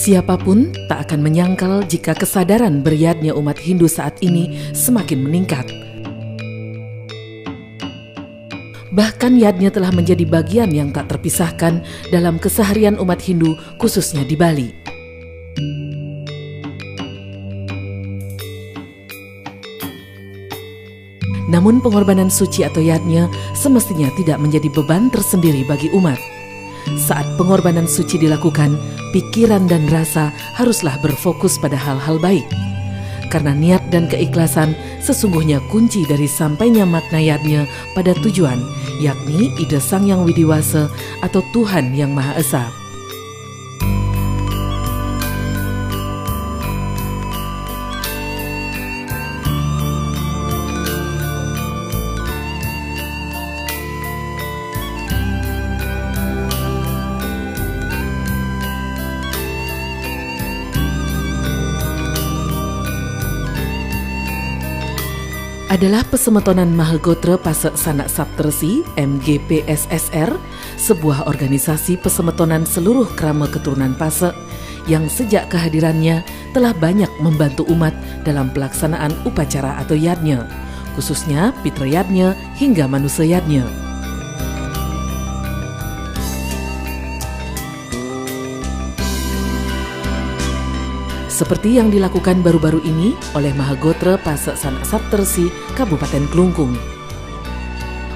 Siapapun tak akan menyangkal jika kesadaran beriadnya umat Hindu saat ini semakin meningkat. Bahkan yadnya telah menjadi bagian yang tak terpisahkan dalam keseharian umat Hindu, khususnya di Bali. Namun pengorbanan suci atau yadnya semestinya tidak menjadi beban tersendiri bagi umat. Saat pengorbanan suci dilakukan, pikiran dan rasa haruslah berfokus pada hal-hal baik. Karena niat dan keikhlasan sesungguhnya kunci dari sampainya makna yadnya pada tujuan, yakni Ida Sang Yang Widiwasa atau Tuhan Yang Maha Esa. Adalah Pesemetonan Mahagotra Pasa Sanak Saptersi MGPSSR, sebuah organisasi pesemetonan seluruh krama keturunan Pasa yang sejak kehadirannya telah banyak membantu umat dalam pelaksanaan upacara atau yadnya, khususnya pitra yadnya hingga manusia yadnya. Seperti yang dilakukan baru-baru ini oleh Mahagotra Pasa Sanak Saptersi Kabupaten Kelungkung.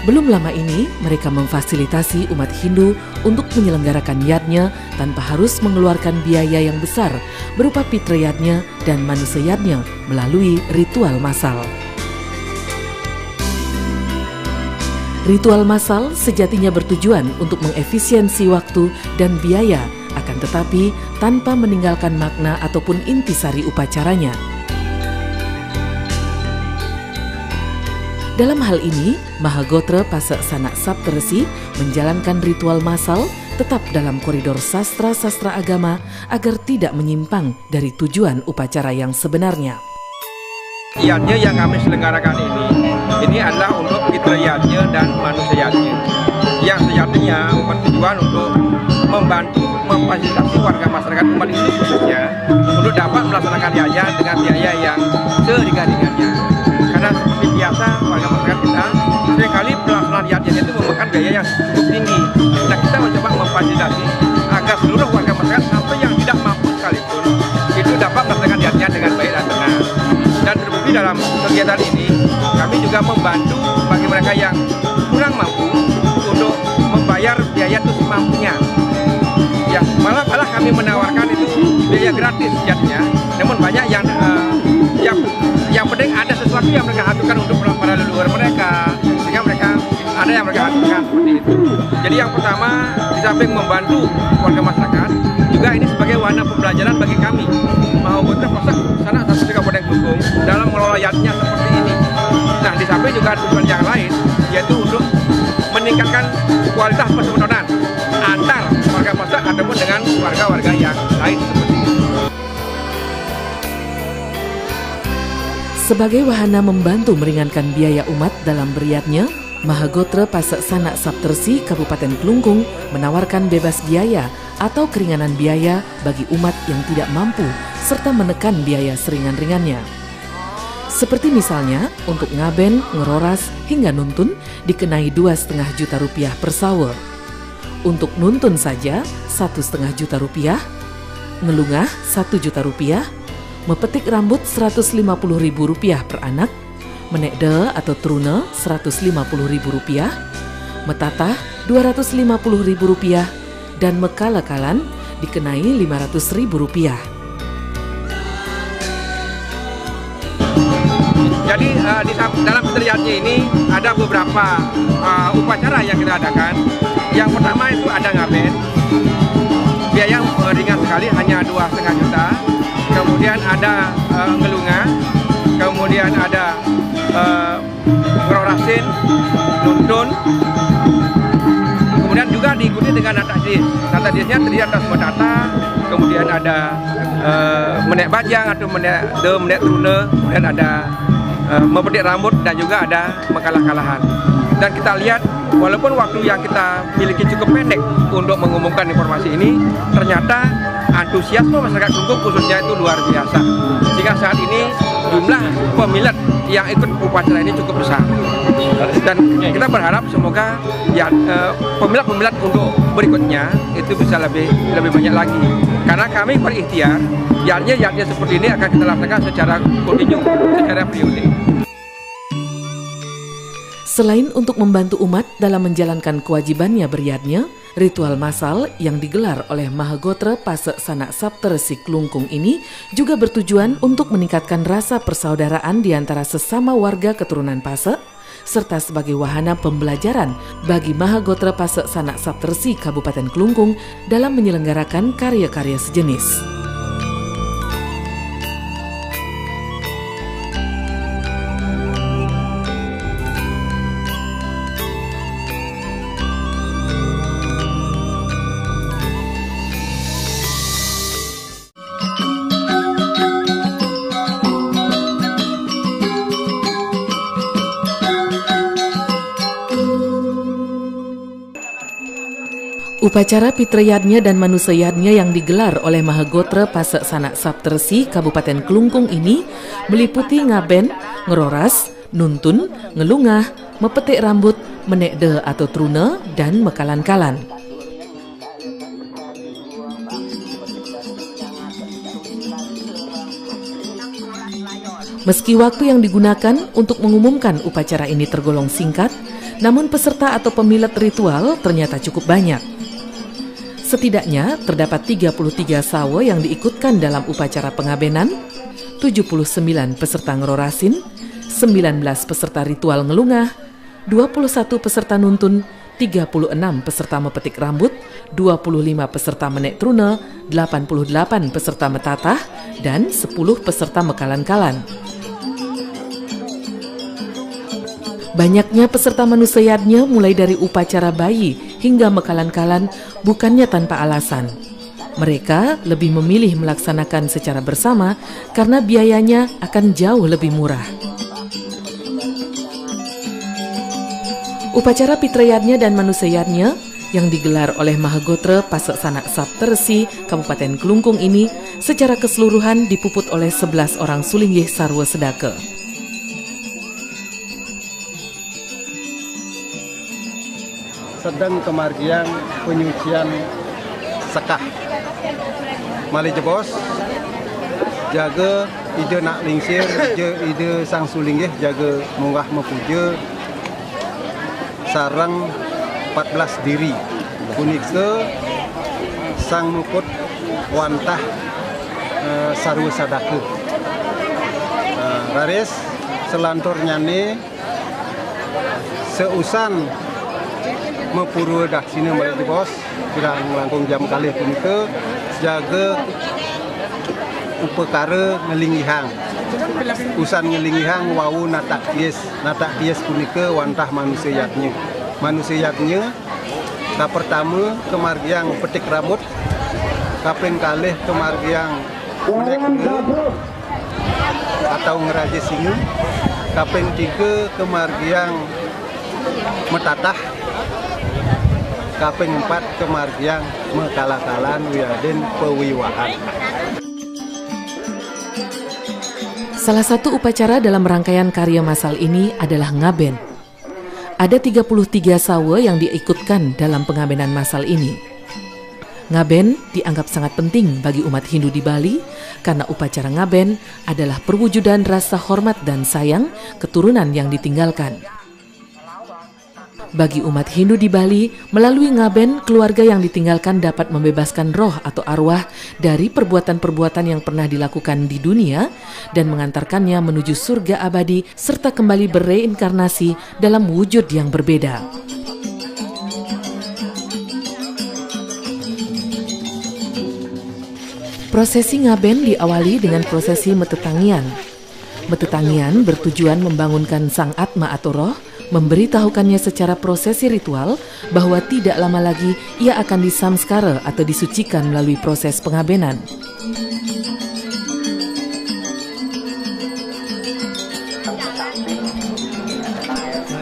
Belum lama ini mereka memfasilitasi umat Hindu untuk menyelenggarakan yadnya tanpa harus mengeluarkan biaya yang besar berupa pitra yadnya dan manusia yadnya melalui ritual massal. Ritual massal sejatinya bertujuan untuk mengefisiensi waktu dan biaya, akan tetapi tanpa meninggalkan makna ataupun intisari upacaranya. Dalam hal ini, Mahagotra Pasa Sanak Saptersi menjalankan ritual massal tetap dalam koridor sastra-sastra agama agar tidak menyimpang dari tujuan upacara yang sebenarnya. Yadnya yang kami selenggarakan ini adalah untuk pitra yadnya dan manusia yadnya, yang sejatinya bertujuan untuk membantu memfasilitasi warga masyarakat umat Hindu khususnya untuk dapat melaksanakan yadnya dengan biaya yang seringan-ringannya. Karena seperti biasa warga masyarakat kita seringkali pelaksanaan yadnya itu memakan biaya yang cukup tinggi. Nah, kita mencoba memfasilitasi agar seluruh warga masyarakat sampai yang tidak mampu sekalipun itu dapat melaksanakan yadnya dengan baik dan benar. Dan terbukti dalam kegiatan ini kami juga membantu bagi mereka yang kurang mampu untuk membayar biaya itu semampunya. Ya, malah kami menawarkan itu biaya gratis jadinya. Namun banyak yang penting ada sesuatu yang mereka aturkan untuk para leluhur mereka, sehingga mereka ada yang mereka aturkan seperti itu. Jadi yang pertama, di samping membantu warga masyarakat, juga ini sebagai wahana pembelajaran bagi kami Mahagotra Pasa Sanak Saptersi Kabupaten Kelungkung dalam mengelola yadnya seperti ini. Nah, di samping juga ada tujuan yang lain, yaitu untuk meningkatkan kualitas pesemetonan antar warga Pasa ataupun dengan warga-warga yang lain seperti itu. Sebagai wahana membantu meringankan biaya umat dalam beriadnya, Mahagotra Pasa Sanak Saptersi Kabupaten Kelungkung menawarkan bebas biaya atau keringanan biaya bagi umat yang tidak mampu serta menekan biaya seringan-ringannya. Seperti misalnya untuk ngaben, ngeroras, hingga nuntun dikenai 2,5 juta rupiah per sawa. Untuk nuntun saja 1,5 juta rupiah, ngelungah 1 juta rupiah, mepetik rambut 150.000 rupiah per anak, menekde atau truna 150.000 rupiah, metatah 250.000 rupiah, dan mekalakalan dikenai 500.000 rupiah. Jadi dalam petriatnya ini ada beberapa upacara yang kita adakan. Yang pertama itu ada ngaben, biaya ringan sekali, hanya 2,5 juta. Kemudian ada ngelunga, kemudian ada ngerorasin, nuntun. Kemudian juga diikuti dengan nata dis. Nata disnya terdiri atas metata, kemudian ada menek bajang atau menek trune, kemudian ada mempetik rambut, dan juga ada mekalah-kalahan. Dan kita lihat walaupun waktu yang kita miliki cukup pendek untuk mengumumkan informasi ini, ternyata antusiasme masyarakat Klungkung khususnya itu luar biasa. Sehingga saat ini jumlah peminat yang ikut upacara ini cukup besar. Dan kita berharap semoga ya peminat-peminat untuk berikutnya itu bisa lebih banyak lagi. Karena kami berikhtiar, yatnya seperti ini akan kita laksanakan secara kontinu, secara periodik. Selain untuk membantu umat dalam menjalankan kewajibannya beryatnya, ritual masal yang digelar oleh Mahagotra Pase Sanak Saptresi Klungkung ini juga bertujuan untuk meningkatkan rasa persaudaraan di antara sesama warga keturunan Pase, serta sebagai wahana pembelajaran bagi Mahagotra Pase Sanak Saptresi Kabupaten Klungkung dalam menyelenggarakan karya-karya sejenis. Upacara Pitrayatnya dan Manusayatnya yang digelar oleh Mahagotra Pase Sanak Saptresi Kabupaten Klungkung ini meliputi ngaben, ngeroras, nuntun, ngelungah, mepetik rambut, menekde atau truna, dan mekalan-kalan. Meski waktu yang digunakan untuk mengumumkan upacara ini tergolong singkat, namun peserta atau pemilat ritual ternyata cukup banyak. Setidaknya terdapat 33 sawa yang diikutkan dalam upacara pengabenan, 79 peserta ngerorasin, 19 peserta ritual ngelungah, 21 peserta nuntun, 36 peserta mepetik rambut, 25 peserta menek truna, 88 peserta metatah, dan 10 peserta mekalan-kalan. Banyaknya peserta manusayatnya mulai dari upacara bayi hingga mekalan-kalan bukannya tanpa alasan. Mereka lebih memilih melaksanakan secara bersama karena biayanya akan jauh lebih murah. Upacara Pitrayatnya dan Manusayatnya yang digelar oleh Mahagotra Pase Sanak Saptresi Kabupaten Klungkung ini secara keseluruhan dipuput oleh 11 orang Sulinggih Sarwa Sedaka. Sedang kemargian penyucian sekah Mali Jebos jaga ide nak lingsir ide sang sulinggih jaga munggah mepuja sarang 14 diri punika sang mukut wantah sarwa sadaka raris selantur nyane seusan mepuru dah sini balik di bos kira melangkung jam kali punika jaga upekara ngelingihang usan ngelingihang wau natak tias punika wantah manusayatnya ka pertama kemargiang petik rambut kaping kalih kemargiang atau ngeraja singu kaping 3 kemargiang metatah kaping 4 kemargiang mekala-kalan wiaden pewiwahan. Salah satu upacara dalam rangkaian karya masal ini adalah ngaben. Ada 33 sawa yang diikutkan dalam pengabenan masal ini. Ngaben dianggap sangat penting bagi umat Hindu di Bali karena upacara ngaben adalah perwujudan rasa hormat dan sayang keturunan yang ditinggalkan. Bagi umat Hindu di Bali, melalui ngaben, keluarga yang ditinggalkan dapat membebaskan roh atau arwah dari perbuatan-perbuatan yang pernah dilakukan di dunia dan mengantarkannya menuju surga abadi serta kembali bereinkarnasi dalam wujud yang berbeda. Prosesi ngaben diawali dengan prosesi metetangian. Metetangian bertujuan membangunkan sang atma atau roh, memberitahukannya secara prosesi ritual bahwa tidak lama lagi ia akan disamskara atau disucikan melalui proses pengabenan.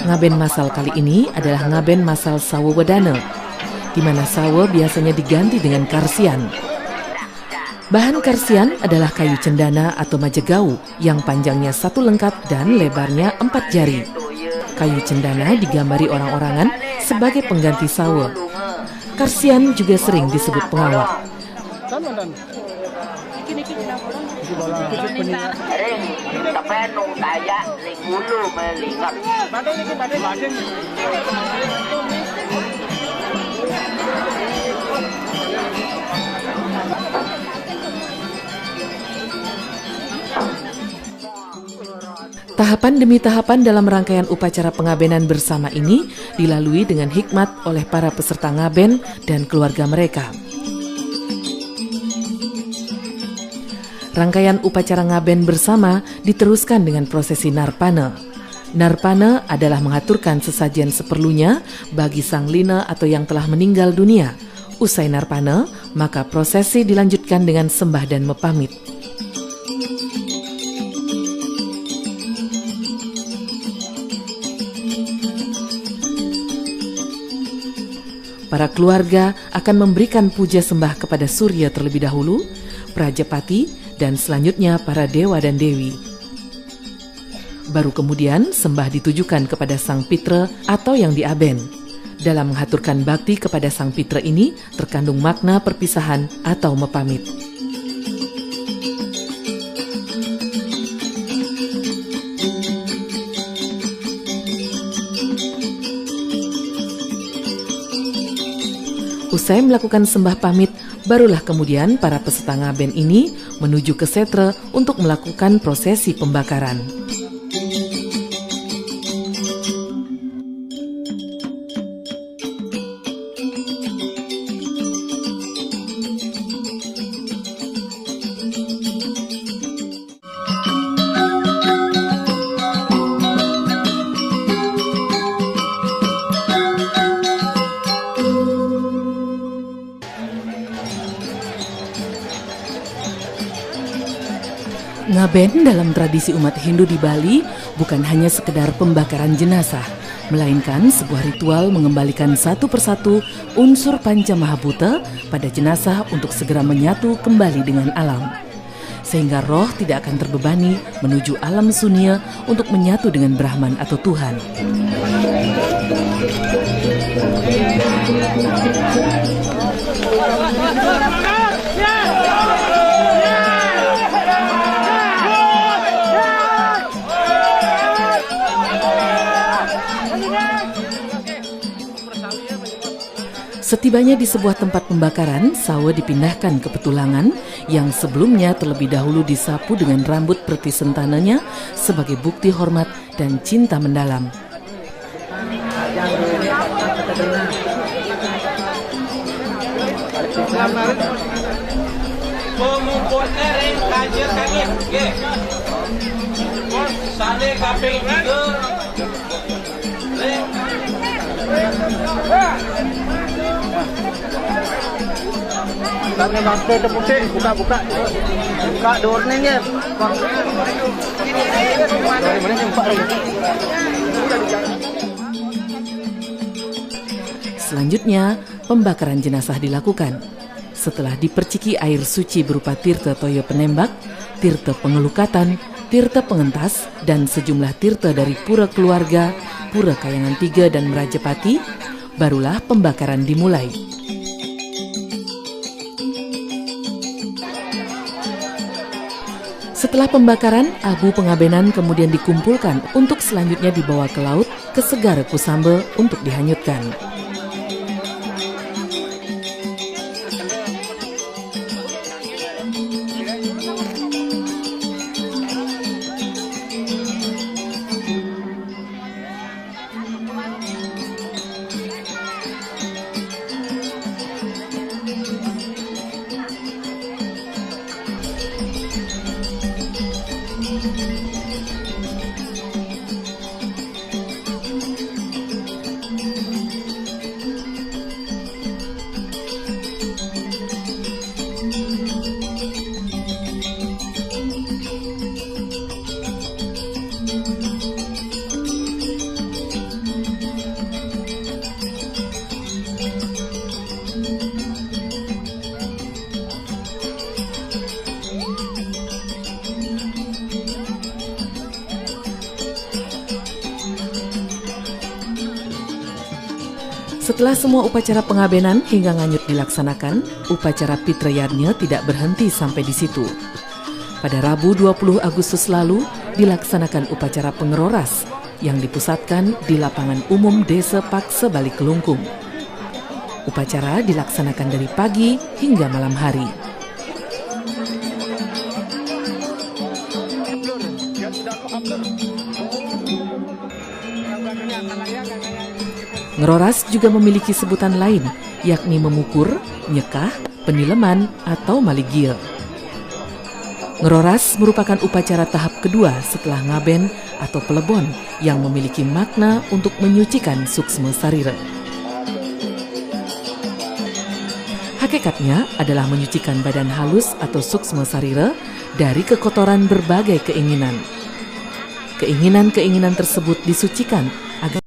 Ngaben masal kali ini adalah ngaben masal Sawa Wedana, di mana sawa biasanya diganti dengan karsian. Bahan karsian adalah kayu cendana atau majegau yang panjangnya 1 lengkap dan lebarnya 4 jari. Kayu cendana digambari orang-orangan sebagai pengganti sawe. Karsian juga sering disebut pengawak. Tahapan demi tahapan dalam rangkaian upacara pengabenan bersama ini dilalui dengan hikmat oleh para peserta ngaben dan keluarga mereka. Rangkaian upacara ngaben bersama diteruskan dengan prosesi narpana. Narpana adalah mengaturkan sesajian seperlunya bagi sang lina atau yang telah meninggal dunia. Usai narpana, maka prosesi dilanjutkan dengan sembah dan mepamit. Para keluarga akan memberikan puja sembah kepada Surya terlebih dahulu, Prajapati, dan selanjutnya para dewa dan dewi. Baru kemudian sembah ditujukan kepada Sang Pitra atau yang diaben. Dalam mengaturkan bakti kepada Sang Pitra ini terkandung makna perpisahan atau mepamit. Usai melakukan sembah pamit, barulah kemudian para peserta ngaben ini menuju ke setre untuk melakukan prosesi pembakaran. Ngaben dalam tradisi umat Hindu di Bali bukan hanya sekedar pembakaran jenazah, melainkan sebuah ritual mengembalikan satu persatu unsur panca mahabhuta pada jenazah untuk segera menyatu kembali dengan alam. Sehingga roh tidak akan terbebani menuju alam sunia untuk menyatu dengan Brahman atau Tuhan. Setibanya di sebuah tempat pembakaran, sawe dipindahkan ke petulangan yang sebelumnya terlebih dahulu disapu dengan rambut perti sentananya sebagai bukti hormat dan cinta mendalam. Karena bangke terputih, buka doornya. Selanjutnya, pembakaran jenazah dilakukan. Setelah diperciki air suci berupa tirta toyo penembak, tirta pengelukatan, tirta pengentas, dan sejumlah tirta dari pura keluarga, pura Kayangan 3 dan Merajapati, barulah pembakaran dimulai. Setelah pembakaran, abu pengabenan kemudian dikumpulkan untuk selanjutnya dibawa ke laut ke Segara Kusamba untuk dihanyutkan. Setelah semua upacara pengabenan hingga nganyut dilaksanakan, upacara Pitrayatnya tidak berhenti sampai di situ. Pada Rabu 20 Agustus lalu, dilaksanakan upacara pengeroras yang dipusatkan di lapangan umum Desa Pakse Balik Kelungkung. Upacara dilaksanakan dari pagi hingga malam hari. Ngeroras juga memiliki sebutan lain, yakni memukur, nyekah, penileman, atau maligil. Ngeroras merupakan upacara tahap kedua setelah ngaben atau pelebon yang memiliki makna untuk menyucikan suksma sarira. Hakikatnya adalah menyucikan badan halus atau suksma sarira dari kekotoran berbagai keinginan. Keinginan-keinginan tersebut disucikan agar